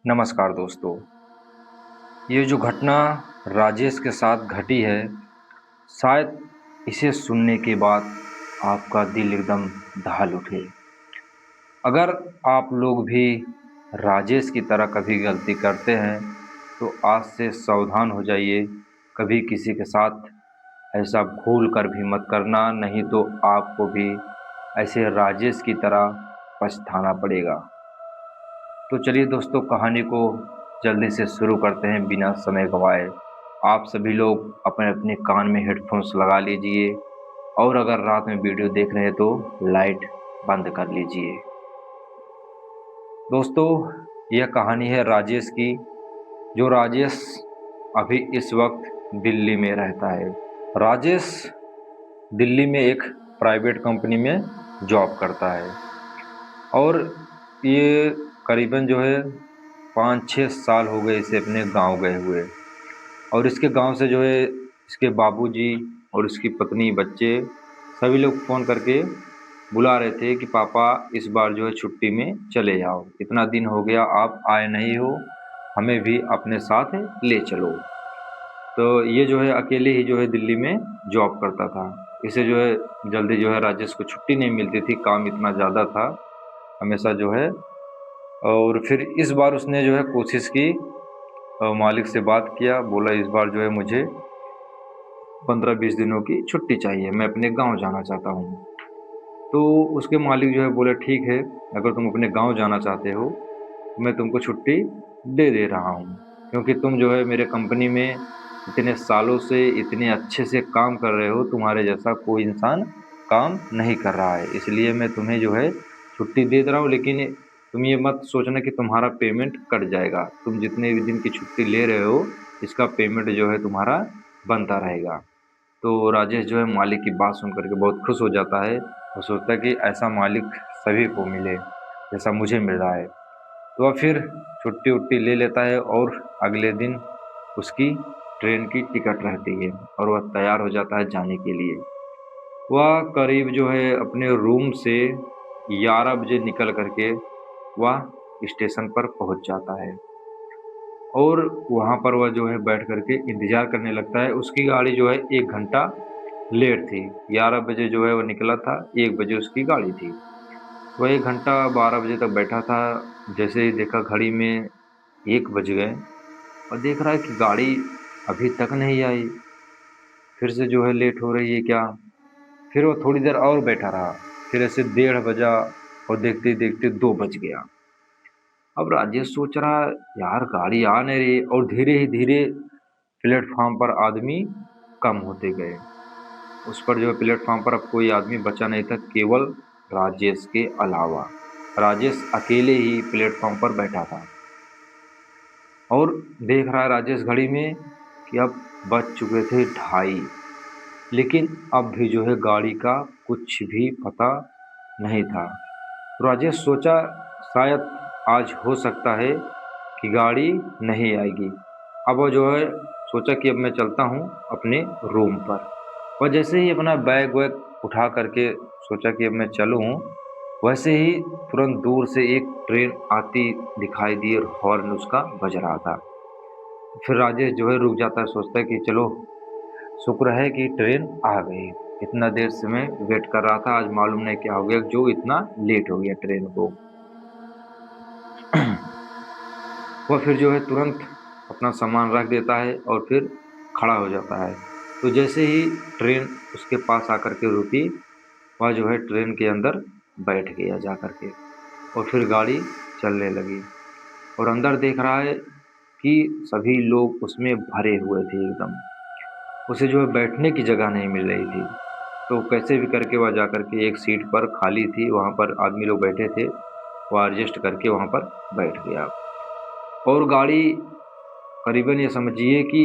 नमस्कार दोस्तों। ये जो घटना राजेश के साथ घटी है, शायद इसे सुनने के बाद आपका दिल एकदम दहल उठे। अगर आप लोग भी राजेश की तरह कभी गलती करते हैं, तो आज से सावधान हो जाइए। कभी किसी के साथ ऐसा भूल कर भी मत करना, नहीं तो आपको भी ऐसे राजेश की तरह पछताना पड़ेगा। तो चलिए दोस्तों, कहानी को जल्दी से शुरू करते हैं बिना समय गंवाए। आप सभी लोग अपने अपने कान में हेडफोन्स लगा लीजिए, और अगर रात में वीडियो देख रहे हैं तो लाइट बंद कर लीजिए। दोस्तों, यह कहानी है राजेश की। जो राजेश अभी इस वक्त दिल्ली में रहता है। राजेश दिल्ली में एक प्राइवेट कंपनी में जॉब करता है, और ये करीबन जो है 5-6 साल हो गए इसे अपने गांव गए हुए। और इसके गांव से जो है इसके बाबूजी और इसकी पत्नी, बच्चे सभी लोग फ़ोन करके बुला रहे थे कि पापा इस बार जो है छुट्टी में चले जाओ, इतना दिन हो गया आप आए नहीं हो, हमें भी अपने साथ ले चलो। तो ये जो है अकेले ही जो है दिल्ली में जॉब करता था। इसे जो है जल्दी जो है राजेश को छुट्टी नहीं मिलती थी, काम इतना ज़्यादा था हमेशा जो है। और फिर इस बार उसने जो है कोशिश की, मालिक से बात किया, बोला इस बार जो है मुझे 15-20 दिनों की छुट्टी चाहिए, मैं अपने गांव जाना चाहता हूँ। तो उसके मालिक जो है बोले ठीक है, अगर तुम अपने गांव जाना चाहते हो तो मैं तुमको छुट्टी दे रहा हूँ, क्योंकि तुम जो है मेरे कंपनी में इतने सालों से इतने अच्छे से काम कर रहे हो, तुम्हारे जैसा कोई इंसान काम नहीं कर रहा है, इसलिए मैं तुम्हें जो है छुट्टी दे रहा हूँ। लेकिन तुम ये मत सोचना कि तुम्हारा पेमेंट कट जाएगा। तुम जितने भी दिन की छुट्टी ले रहे हो, इसका पेमेंट जो है तुम्हारा बनता रहेगा। तो राजेश जो है मालिक की बात सुन करके बहुत खुश हो जाता है, और सोचता है कि ऐसा मालिक सभी को मिले जैसा मुझे मिल रहा है। तो वह फिर छुट्टी उट्टी ले लेता है, और अगले दिन उसकी ट्रेन की टिकट रहती है, और वह तैयार हो जाता है जाने के लिए। वह करीब जो है अपने रूम से 11 बजे निकल करके वह स्टेशन पर पहुंच जाता है, और वहाँ पर वह जो है बैठ करके इंतज़ार करने लगता है। उसकी गाड़ी जो है 1 घंटा लेट थी। 11 बजे जो है वो निकला था, 1 बजे उसकी गाड़ी थी। वह 1 घंटा 12 बजे तक बैठा था। जैसे ही देखा घड़ी में 1 बज गए, और देख रहा है कि गाड़ी अभी तक नहीं आई, फिर से जो है लेट हो रही है क्या। फिर वो थोड़ी देर और बैठा रहा, फिर ऐसे 1:30 बजा, और देखते ही देखते 2 बज गया। अब राजेश सोच रहा, यार गाड़ी आ नहीं रही, और धीरे ही धीरे प्लेटफार्म पर आदमी कम होते गए। उस पर जो है प्लेटफार्म पर अब कोई आदमी बचा नहीं था, केवल राजेश के अलावा। राजेश अकेले ही प्लेटफार्म पर बैठा था, और देख रहा है राजेश घड़ी में कि अब बज चुके थे 2:30, लेकिन अब भी जो है गाड़ी का कुछ भी पता नहीं था। तो राजेश सोचा शायद आज हो सकता है कि गाड़ी नहीं आएगी। अब वो जो है सोचा कि अब मैं चलता हूँ अपने रूम पर। और जैसे ही अपना बैग वैग उठा करके सोचा कि अब मैं चलूँ, वैसे ही तुरंत दूर से एक ट्रेन आती दिखाई दी, और हॉर्न उसका बज रहा था। फिर राजेश जो है रुक जाता है, सोचता है कि चलो शुक्र है कि ट्रेन आ गई। इतना देर से मैं वेट कर रहा था, आज मालूम नहीं क्या हो गया जो इतना लेट हो गया ट्रेन को। वह फिर जो है तुरंत अपना सामान रख देता है, और फिर खड़ा हो जाता है। तो जैसे ही ट्रेन उसके पास आकर के रुकी, वह जो है ट्रेन के अंदर बैठ गया जा कर के, और फिर गाड़ी चलने लगी। और अंदर देख रहा है कि सभी लोग उसमें भरे हुए थे एकदम। उसे जो है बैठने की जगह नहीं मिल रही थी। तो कैसे भी करके वह जा कर के एक सीट पर खाली थी, वहाँ पर आदमी लोग बैठे थे, वह एडजस्ट करके वहाँ पर बैठ गया। और गाड़ी करीबन ये समझिए कि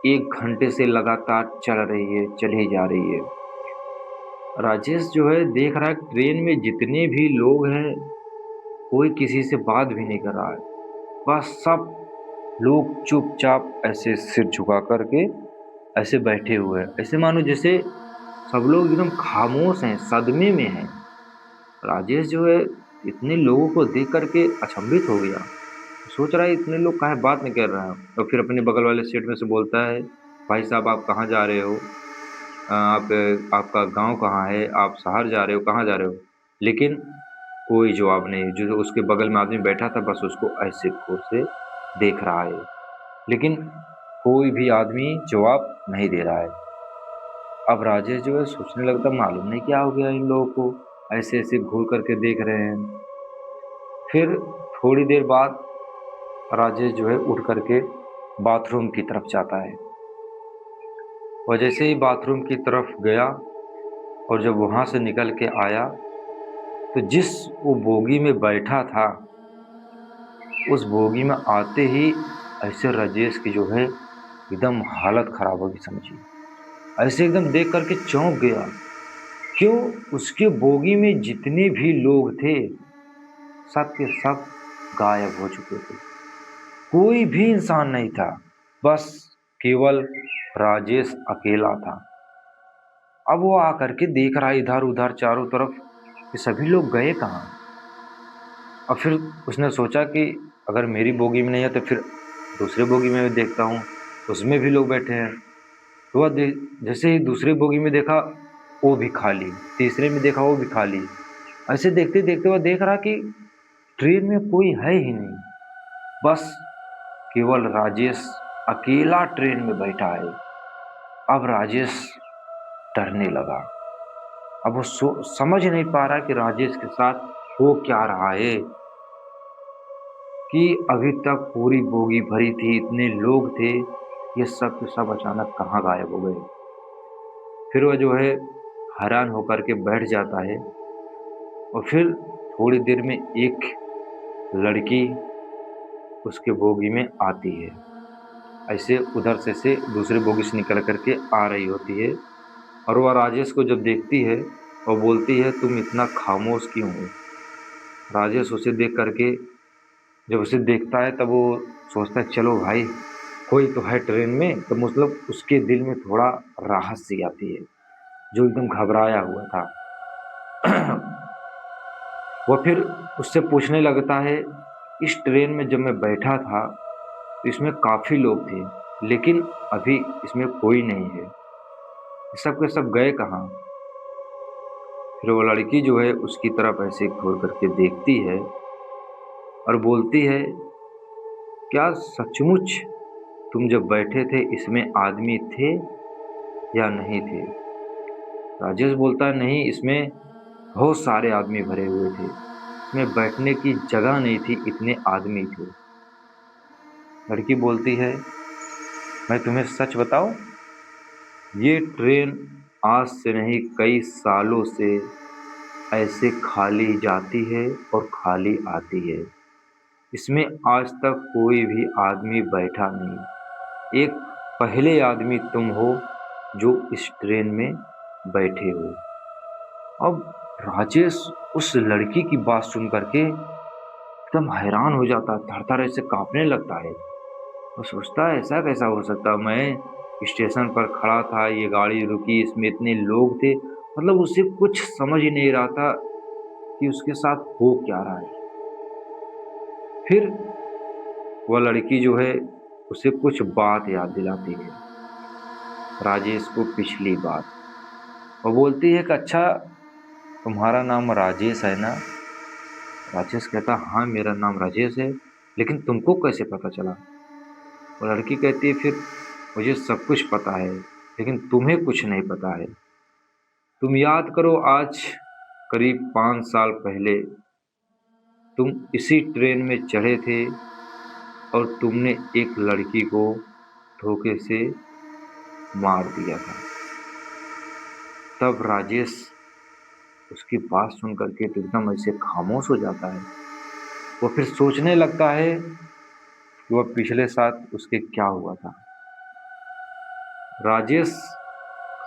1 घंटे से लगातार चल रही है, चल ही जा रही है। राजेश जो है देख रहा है ट्रेन में जितने भी लोग हैं, कोई किसी से बात भी नहीं कर रहा है। बस सब लोग चुपचाप ऐसे सिर झुका करके ऐसे बैठे हुए हैं, ऐसे मानो जैसे सब लोग एकदम खामोश हैं, सदमे में हैं। राजेश जो है इतने लोगों को देख करके अचंभित हो गया। सोच रहा है इतने लोग काहे बात नहीं कर रहे हैं। और फिर अपने बगल वाले सीट में से बोलता है, भाई साहब आप कहाँ जा रहे हो? आप आपका गांव कहाँ है? आप शहर जा रहे हो? कहाँ जा रहे हो? लेकिन कोई जवाब नहीं। जो उसके बगल में आदमी बैठा था बस उसको ऐसे घूर से देख रहा है, लेकिन कोई भी आदमी जवाब नहीं दे रहा है। अब राजेश जो है सोचने लगता, मालूम नहीं क्या हो गया इन लोगों को, ऐसे ऐसे घूर करके देख रहे हैं। फिर थोड़ी देर बाद राजेश जो है उठ करके बाथरूम की तरफ जाता है। और जैसे ही बाथरूम की तरफ गया और जब वहाँ से निकल के आया, तो जिस वो बोगी में बैठा था उस बोगी में आते ही ऐसे राजेश की जो है एकदम हालत खराब होगी, समझिए। ऐसे एकदम देख करके चौंक गया। क्यों? उसके बोगी में जितने भी लोग थे सब के सब गायब हो चुके थे। कोई भी इंसान नहीं था, बस केवल राजेश अकेला था। अब वो आकर के देख रहा है इधर उधर चारों तरफ कि सभी लोग गए कहाँ। और फिर उसने सोचा कि अगर मेरी बोगी में नहीं है तो फिर दूसरे बोगी में भी देखता हूँ, उसमें भी लोग बैठे हैं। तो वह जैसे ही दूसरे बोगी में देखा वो भी खाली, तीसरे में देखा वो भी खाली। ऐसे देखते देखते वह देख रहा कि ट्रेन में कोई है ही नहीं, बस केवल राजेश अकेला ट्रेन में बैठा है। अब राजेश डरने लगा। अब वो समझ नहीं पा रहा कि राजेश के साथ हो क्या रहा है, कि अभी तक पूरी बोगी भरी थी, इतने लोग थे, ये सब के सब अचानक कहाँ गायब हो गए। फिर वह जो है हैरान होकर के बैठ जाता है। और फिर थोड़ी देर में एक लड़की उसके बोगी में आती है, ऐसे उधर से दूसरे बोगी से निकल करके आ रही होती है। और वह राजेश को जब देखती है और बोलती है, तुम इतना खामोश क्यों हो? राजेश उसे देख करके, जब उसे देखता है तब वो सोचता है चलो भाई कोई तो है ट्रेन में, तो मतलब उसके दिल में थोड़ा राहत सी आती है, जो एकदम घबराया हुआ था। वह फिर उससे पूछने लगता है, इस ट्रेन में जब मैं बैठा था तो इसमें काफ़ी लोग थे, लेकिन अभी इसमें कोई नहीं है, सब के सब गए कहाँ? फिर वो लड़की जो है उसकी तरफ ऐसे घूर करके देखती है और बोलती है, क्या सचमुच तुम जब बैठे थे इसमें आदमी थे या नहीं थे? राजेश बोलता है, नहीं, इसमें बहुत सारे आदमी भरे हुए थे, इसमें बैठने की जगह नहीं थी, इतने आदमी थे। लड़की बोलती है, मैं तुम्हें सच बताऊं, ये ट्रेन आज से नहीं कई सालों से ऐसे खाली जाती है और खाली आती है, इसमें आज तक कोई भी आदमी बैठा नहीं। एक पहले आदमी तुम हो जो इस ट्रेन में बैठे हो। अब राजेश उस लड़की की बात सुन करके एकदम हैरान हो जाता है, थर-थर ऐसे कांपने लगता है। वो सोचता है ऐसा कैसा हो सकता है, मैं स्टेशन पर खड़ा था, ये गाड़ी रुकी, इसमें इतने लोग थे, मतलब उसे कुछ समझ ही नहीं रहा था कि उसके साथ हो क्या रहा है। फिर वह लड़की जो है उसे कुछ बात याद दिलाती है, राजेश को पिछली बात। वो बोलती है कि अच्छा, तुम्हारा नाम राजेश है ना? राजेश कहता, हाँ मेरा नाम राजेश है, लेकिन तुमको कैसे पता चला? वो लड़की कहती है, फिर मुझे सब कुछ पता है, लेकिन तुम्हें कुछ नहीं पता है। तुम याद करो, आज करीब 5 साल पहले तुम इसी ट्रेन में चढ़े थे और तुमने एक लड़की को धोखे से मार दिया था। तब राजेश उसकी बात सुन करके तो एकदम ऐसे खामोश हो जाता है। वो फिर सोचने लगता है कि वह पिछले साल उसके क्या हुआ था। राजेश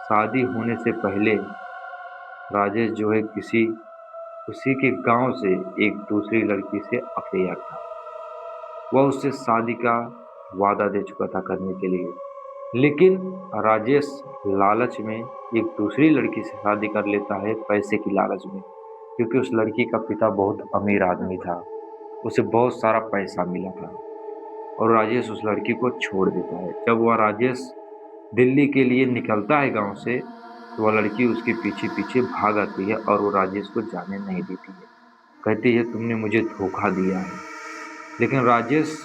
शादी होने से पहले राजेश जो है किसी उसी के गांव से एक दूसरी लड़की से अफेयर था। वह उससे शादी का वादा दे चुका था करने के लिए, लेकिन राजेश लालच में एक दूसरी लड़की से शादी कर लेता है, पैसे की लालच में, क्योंकि उस लड़की का पिता बहुत अमीर आदमी था। उसे बहुत सारा पैसा मिला था और राजेश उस लड़की को छोड़ देता है। जब वह राजेश दिल्ली के लिए निकलता है गांव से, तो वह लड़की उसके पीछे पीछे भाग आती है और वो राजेश को जाने नहीं देती है। कहती है तुमने मुझे धोखा दिया है। लेकिन राजेश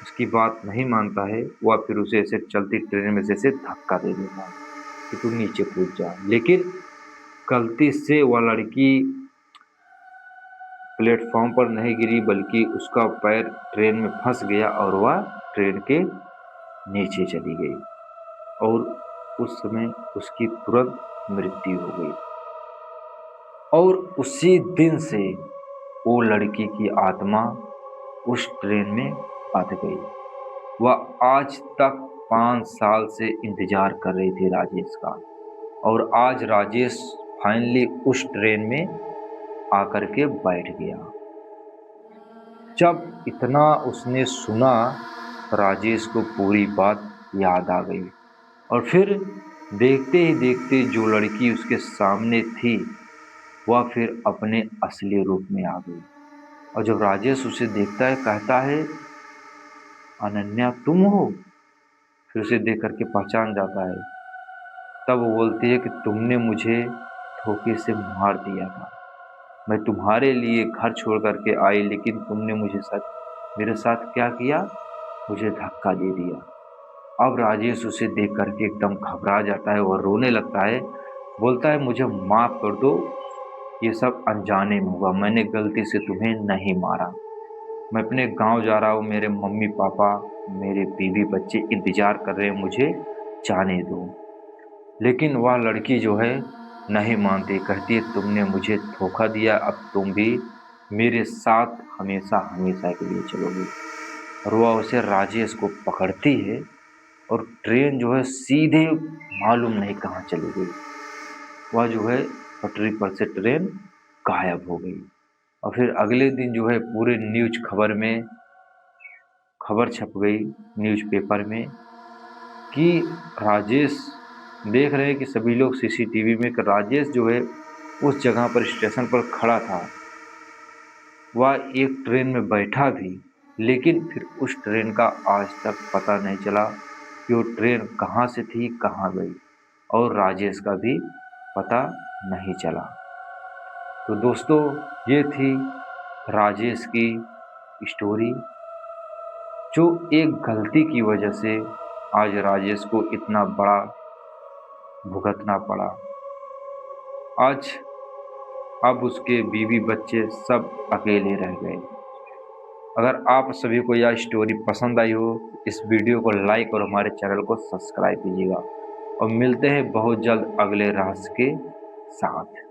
उसकी बात नहीं मानता है। वह फिर उसे ऐसे चलती ट्रेन में से धक्का दे देता है कि तू नीचे कूद जा। लेकिन गलती से वह लड़की प्लेटफॉर्म पर नहीं गिरी, बल्कि उसका पैर ट्रेन में फंस गया और वह ट्रेन के नीचे चली गई और उस समय उसकी तुरंत मृत्यु हो गई। और उसी दिन से वो लड़की की आत्मा उस ट्रेन में बंध गई। वह आज तक 5 साल से इंतजार कर रही थी राजेश का, और आज राजेश फाइनली उस ट्रेन में आकर के बैठ गया। जब इतना उसने सुना, राजेश को पूरी बात याद आ गई और फिर देखते ही देखते जो लड़की उसके सामने थी वह फिर अपने असली रूप में आ गई। और जब राजेश उसे देखता है, कहता है अनन्या तुम हो? फिर उसे देख करके पहचान जाता है। तब वो बोलती है कि तुमने मुझे धोखे से मार दिया था। मैं तुम्हारे लिए घर छोड़ करके आई, लेकिन तुमने मेरे साथ क्या किया? मुझे धक्का दे दिया। अब राजेश उसे देख करके एकदम घबरा जाता है और रोने लगता है। बोलता है मुझे माफ़ कर दो, ये सब अनजाने में हुआ, मैंने गलती से तुम्हें नहीं मारा। मैं अपने गांव जा रहा हूँ, मेरे मम्मी पापा, मेरे बीवी बच्चे इंतज़ार कर रहे हैं, मुझे जाने दो। लेकिन वह लड़की जो है नहीं मानती, कहती है तुमने मुझे धोखा दिया, अब तुम भी मेरे साथ हमेशा हमेशा के लिए चलोगी। और वह उसे राजेश को पकड़ती है और ट्रेन जो है सीधे मालूम नहीं कहाँ चली गई। वह जो है पटरी पर से ट्रेन गायब हो गई। और फिर अगले दिन जो है पूरे न्यूज़ खबर में खबर छप गई न्यूज़पेपर में कि राजेश, देख रहे हैं कि सभी लोग सीसीटीवी में, कि राजेश जो है उस जगह पर स्टेशन पर खड़ा था। वह एक ट्रेन में बैठा भी, लेकिन फिर उस ट्रेन का आज तक पता नहीं चला कि वो ट्रेन कहाँ से थी, कहाँ गई, और राजेश का भी पता नहीं चला। तो दोस्तों, ये थी राजेश की स्टोरी, जो एक गलती की वजह से आज राजेश को इतना बड़ा भुगतना पड़ा। आज अब उसके बीवी बच्चे सब अकेले रह गए। अगर आप सभी को यह स्टोरी पसंद आई हो, इस वीडियो को लाइक और हमारे चैनल को सब्सक्राइब कीजिएगा, और मिलते हैं बहुत जल्द अगले रहस्य के साथ।